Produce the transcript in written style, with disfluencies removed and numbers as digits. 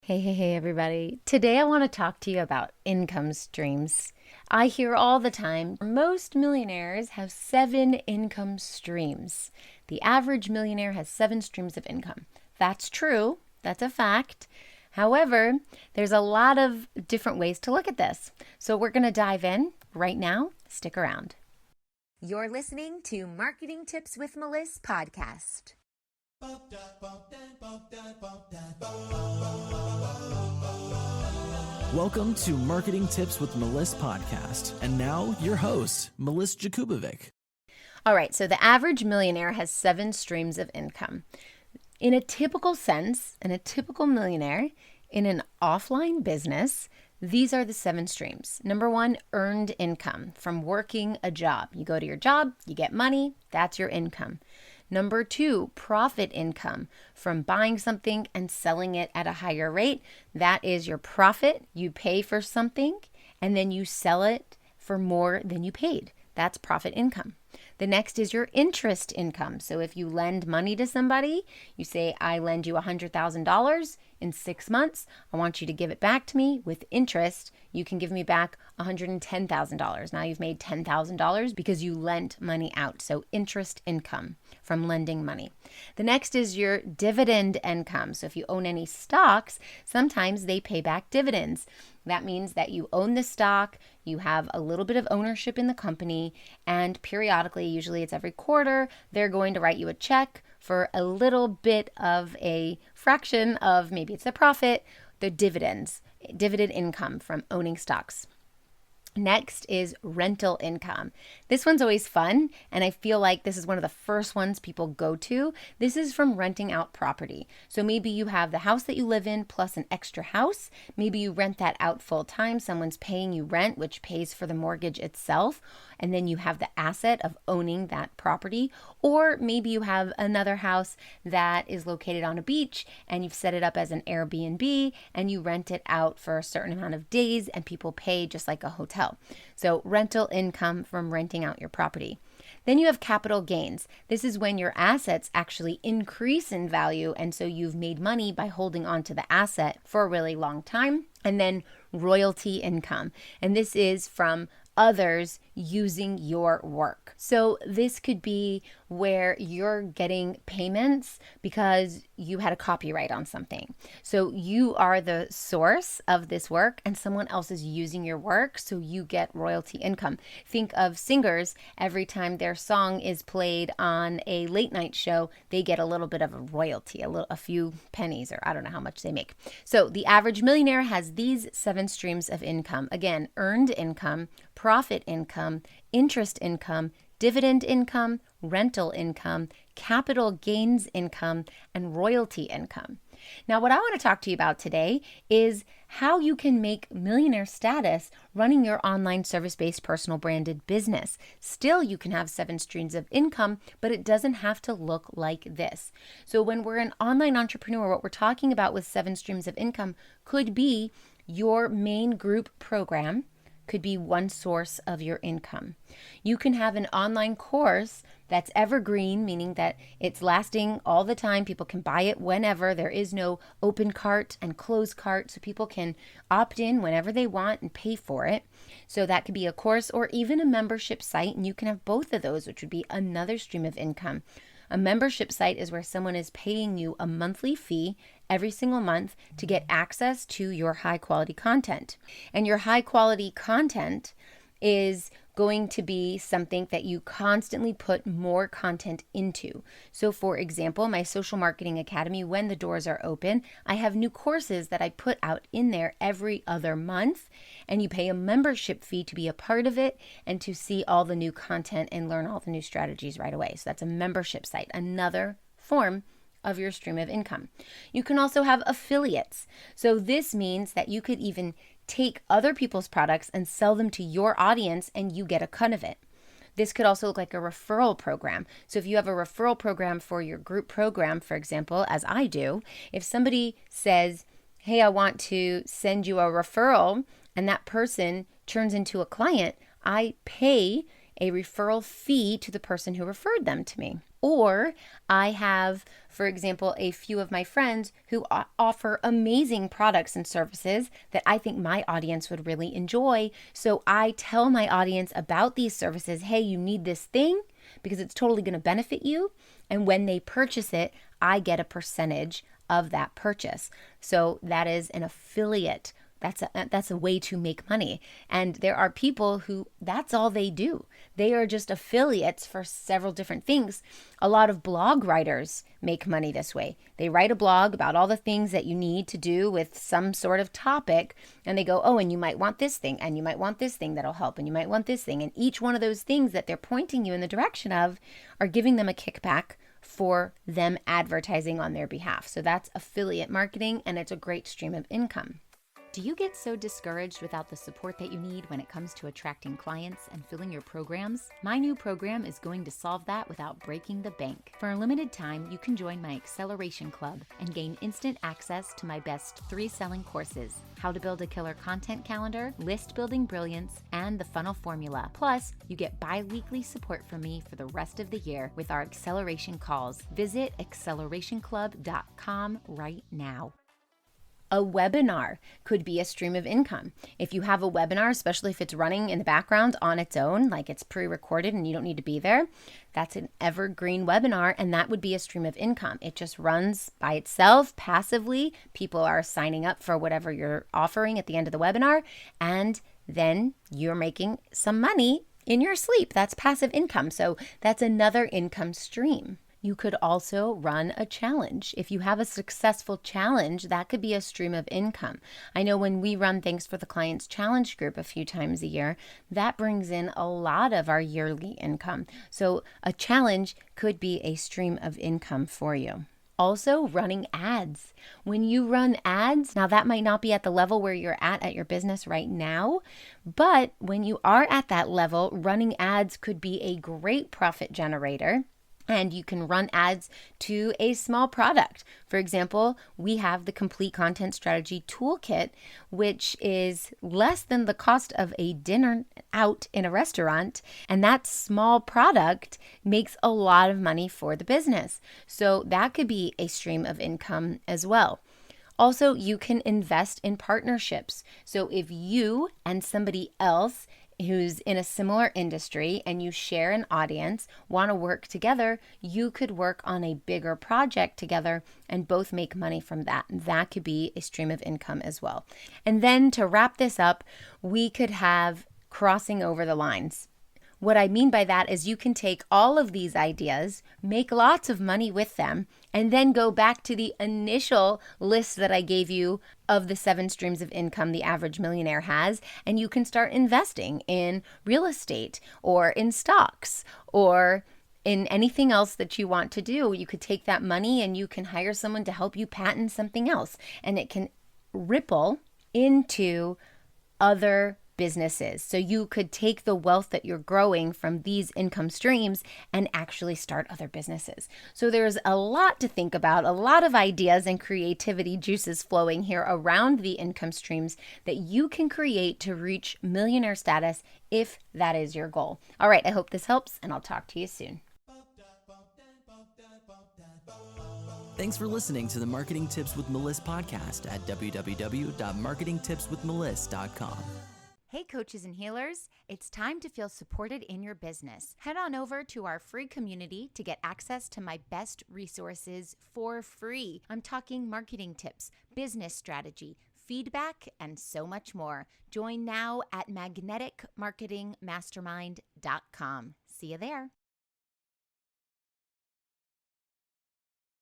Hey, everybody. Today I want to talk to you about income streams. I hear all the time most millionaires have 7 income streams. The average millionaire has 7 streams of income. That's true, that's a fact. However, there's a lot of different ways to look at this. So we're going to dive in right now. Stick around. You're listening to Marketing Tips with Meliss podcast. Welcome to Marketing Tips with Meliss podcast. And now your host, Meliss-Ep.300. All right, so the average millionaire has 7 streams of income. In a typical sense, in a typical millionaire, in an offline business, these are the 7 streams. Number 1, earned income from working a job. You go to your job, you get money, that's your income. Number 2, profit income from buying something and selling it at a higher rate. That is your profit. You pay for something and then you sell it for more than you paid. That's profit income. The next is your interest income. So if you lend money to somebody, you say, I lend you $100,000 in 6 months. I want you to give it back to me with interest. You can give me back $110,000. Now you've made $10,000 because you lent money out. So interest income from lending money. The next is your dividend income. So if you own any stocks, sometimes they pay back dividends. That means that you own the stock, you have a little bit of ownership in the company, and periodically, usually it's every quarter, they're going to write you a check for a little bit of a fraction of, maybe it's a profit, the dividend income from owning stocks. Next is rental income. This one's always fun, and I feel like this is one of the first ones people go to. This is from renting out property. So maybe you have the house that you live in plus an extra house. Maybe you rent that out full time. Someone's paying you rent, which pays for the mortgage itself. And then you have the asset of owning that property. Or maybe you have another house that is located on a beach and you've set it up as an Airbnb and you rent it out for a certain amount of days and people pay just like a hotel. So rental income from renting out your property. Then you have capital gains. This is when your assets actually increase in value, and so you've made money by holding on to the asset for a really long time. And then royalty income. And this is from others using your work. So this could be where you're getting payments because you had a copyright on something. So you are the source of this work and someone else is using your work, so you get royalty income. Think of singers. Every time their song is played on a late night show, they get a little bit of a royalty, a few pennies, or I don't know how much they make. So the average millionaire has these 7 streams of income. Again, earned income, profit income, interest income, dividend income, rental income, capital gains income, and royalty income. Now, what I want to talk to you about today is how you can make millionaire status running your online service-based personal branded business. Still, you can have 7 streams of income, but it doesn't have to look like this. So when we're an online entrepreneur, what we're talking about with 7 streams of income could be your main group program, could be one source of your income. You can have an online course that's evergreen, meaning that it's lasting all the time. People can buy it whenever. There is no open cart and closed cart, so people can opt in whenever they want and pay for it. So that could be a course or even a membership site, and you can have both of those, which would be another stream of income. A membership site is where someone is paying you a monthly fee every single month to get access to your high quality content. And your high quality content is going to be something that you constantly put more content into. So for example, my Social Marketing Academy, when the doors are open, I have new courses that I put out in there every other month, and you pay a membership fee to be a part of it and to see all the new content and learn all the new strategies right away. So that's a membership site, another form of your stream of income. You can also have affiliates. So this means that you could even take other people's products and sell them to your audience and you get a cut of it. This could also look like a referral program. So if you have a referral program for your group program, for example, as I do, if somebody says, hey, I want to send you a referral, and that person turns into a client, I pay a referral fee to the person who referred them to me. Or I have, for example, a few of my friends who offer amazing products and services that I think my audience would really enjoy. So I tell my audience about these services. Hey, you need this thing because it's totally going to benefit you. And when they purchase it, I get a percentage of that purchase. So that is an affiliate. That's a way to make money. And there are people who that's all they do. They are just affiliates for several different things. A lot of blog writers make money this way. They write a blog about all the things that you need to do with some sort of topic, and they go, oh, and you might want this thing, and you might want this thing that'll help, and you might want this thing. And each one of those things that they're pointing you in the direction of are giving them a kickback for them advertising on their behalf. So that's affiliate marketing, and it's a great stream of income. Do you get so discouraged without the support that you need when it comes to attracting clients and filling your programs? My new program is going to solve that without breaking the bank. For a limited time, you can join my Acceleration Club and gain instant access to my best 3 selling courses: How to Build a Killer Content Calendar, List Building Brilliance, and the Funnel Formula. Plus, you get bi-weekly support from me for the rest of the year with our acceleration calls. Visit accelerationclub.com right now. A webinar could be a stream of income. If you have a webinar, especially if it's running in the background on its own, like it's pre-recorded and you don't need to be there, that's an evergreen webinar, and that would be a stream of income. It just runs by itself passively. People are signing up for whatever you're offering at the end of the webinar, and then you're making some money in your sleep. That's passive income. So that's another income stream. You could also run a challenge. If you have a successful challenge, that could be a stream of income. I know when we run Thanks for the Clients challenge group a few times a year, that brings in a lot of our yearly income. So a challenge could be a stream of income for you. Also, running ads. When you run ads, now that might not be at the level where you're at your business right now, but when you are at that level, running ads could be a great profit generator. And you can run ads to a small product. For example, we have the Complete Content Strategy Toolkit, which is less than the cost of a dinner out in a restaurant. And that small product makes a lot of money for the business. So that could be a stream of income as well. Also, you can invest in partnerships. So if you and somebody else who's in a similar industry and you share an audience, want to work together, you could work on a bigger project together and both make money from that. And that could be a stream of income as well. And then to wrap this up, we could have crossing over the lines. What I mean by that is you can take all of these ideas, make lots of money with them, and then go back to the initial list that I gave you of the 7 streams of income the average millionaire has, and you can start investing in real estate or in stocks or in anything else that you want to do. You could take that money and you can hire someone to help you patent something else, and it can ripple into other businesses. So you could take the wealth that you're growing from these income streams and actually start other businesses. So there's a lot to think about, a lot of ideas and creativity juices flowing here around the income streams that you can create to reach millionaire status if that is your goal. All right, I hope this helps, and I'll talk to you soon. Thanks for listening to the Marketing Tips with Meliss podcast at www.marketingtipswithmeliss.com. Hey, coaches and healers, it's time to feel supported in your business. Head on over to our free community to get access to my best resources for free. I'm talking marketing tips, business strategy, feedback, and so much more. Join now at magneticmarketingmastermind.com. See you there.